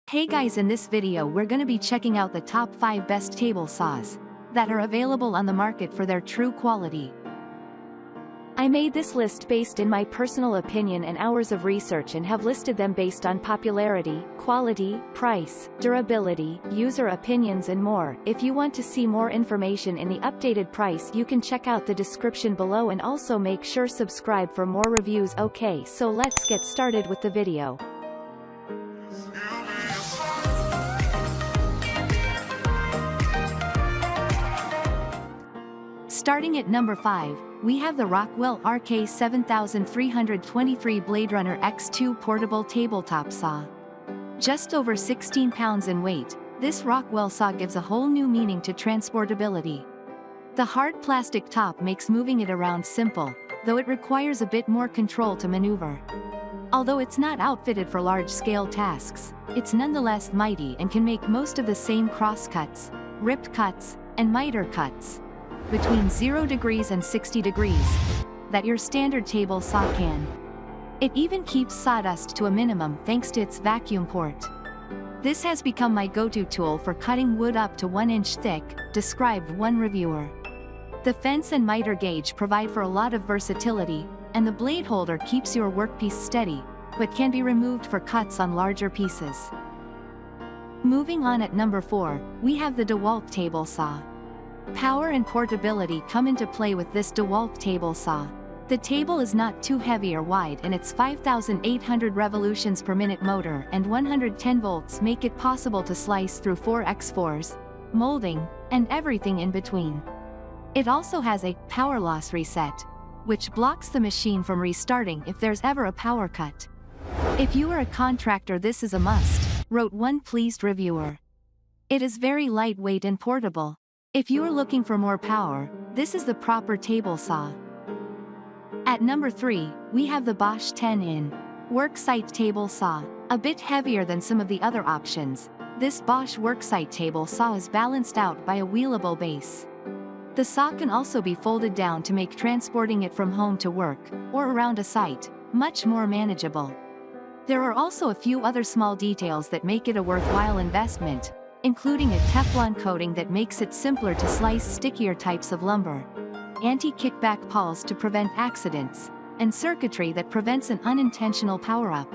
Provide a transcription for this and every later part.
Hey guys, in this video we're gonna be checking out the top 5 best table saws that are available on the market for their true quality. I made this list based in my personal opinion and hours of research and have listed them based on popularity, quality, price, durability, user opinions and more. If you want to see more information in the updated price, you can check out the description below and also make sure subscribe for more reviews. Okay, so let's get started with the video. Starting at number 5, we have the Rockwell RK7323 BladeRunner X2 Portable Tabletop Saw. Just over 16 pounds in weight, this Rockwell saw gives a whole new meaning to transportability. The hard plastic top makes moving it around simple, though it requires a bit more control to maneuver. Although it's not outfitted for large-scale tasks, it's nonetheless mighty and can make most of the same cross-cuts, ripped cuts, and miter cuts between 0 degrees and 60 degrees that your standard table saw can. It even keeps sawdust to a minimum thanks to its vacuum port. This has become my go-to tool for cutting wood up to 1 inch thick, described one reviewer. The fence and miter gauge provide for a lot of versatility, and the blade holder keeps your workpiece steady, but can be removed for cuts on larger pieces. Moving on, at number 4, we have the Dewolf Table Saw. Power and portability come into play with this Dewolf Table Saw. The table is not too heavy or wide, and its 5,800 revolutions per minute motor and 110 volts make it possible to slice through 4x4s, molding, and everything in between. It also has a power loss reset, which blocks the machine from restarting if there's ever a power cut. If you are a contractor, this is a must, wrote one pleased reviewer. It is very lightweight and portable. If you are looking for more power, this is the proper table saw. At number 3, we have the Bosch 10-in Worksite Table Saw. A bit heavier than some of the other options, this Bosch Worksite Table Saw is balanced out by a wheelable base. The saw can also be folded down to make transporting it from home to work, or around a site, much more manageable. There are also a few other small details that make it a worthwhile investment, including a Teflon coating that makes it simpler to slice stickier types of lumber, anti-kickback pawls to prevent accidents, and circuitry that prevents an unintentional power-up.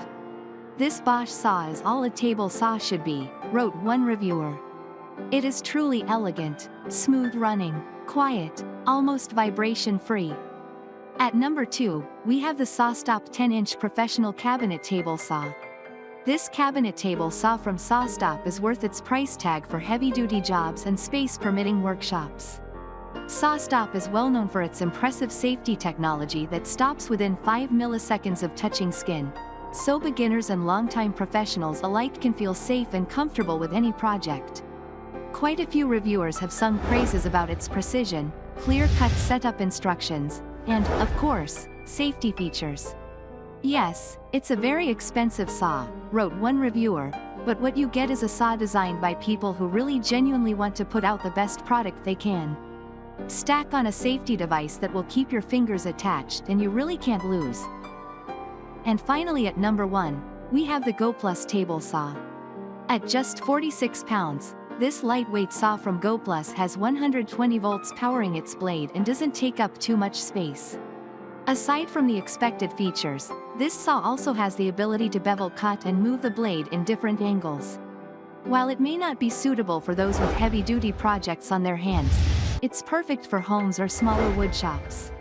This Bosch saw is all a table saw should be, wrote one reviewer. It is truly elegant, smooth running, quiet, almost vibration-free. At number 2, we have the SawStop 10-inch Professional Cabinet Table Saw. This cabinet table saw from SawStop is worth its price tag for heavy-duty jobs and space-permitting workshops. SawStop is well known for its impressive safety technology that stops within 5 milliseconds of touching skin, so beginners and longtime professionals alike can feel safe and comfortable with any project. Quite a few reviewers have sung praises about its precision, clear-cut setup instructions, and, of course, safety features. Yes, it's a very expensive saw, wrote one reviewer, but what you get is a saw designed by people who really genuinely want to put out the best product they can. Stack on a safety device that will keep your fingers attached and you really can't lose. And finally, at number 1, we have the Goplus Table Saw. At just 46 pounds, this lightweight saw from Goplus has 120 volts powering its blade and doesn't take up too much space. Aside from the expected features, this saw also has the ability to bevel cut and move the blade in different angles. While it may not be suitable for those with heavy-duty projects on their hands, it's perfect for homes or smaller wood shops.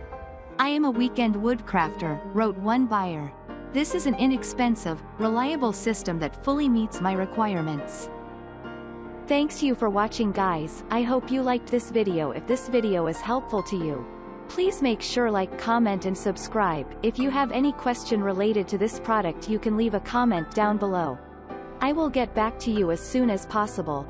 I am a weekend woodcrafter, wrote one buyer. This is an inexpensive, reliable system that fully meets my requirements. Thanks you for watching, guys. I hope you liked this video. If this video is helpful to you, please make sure like, comment and subscribe. If you have any question related to this product, you can leave a comment down below. I will get back to you as soon as possible.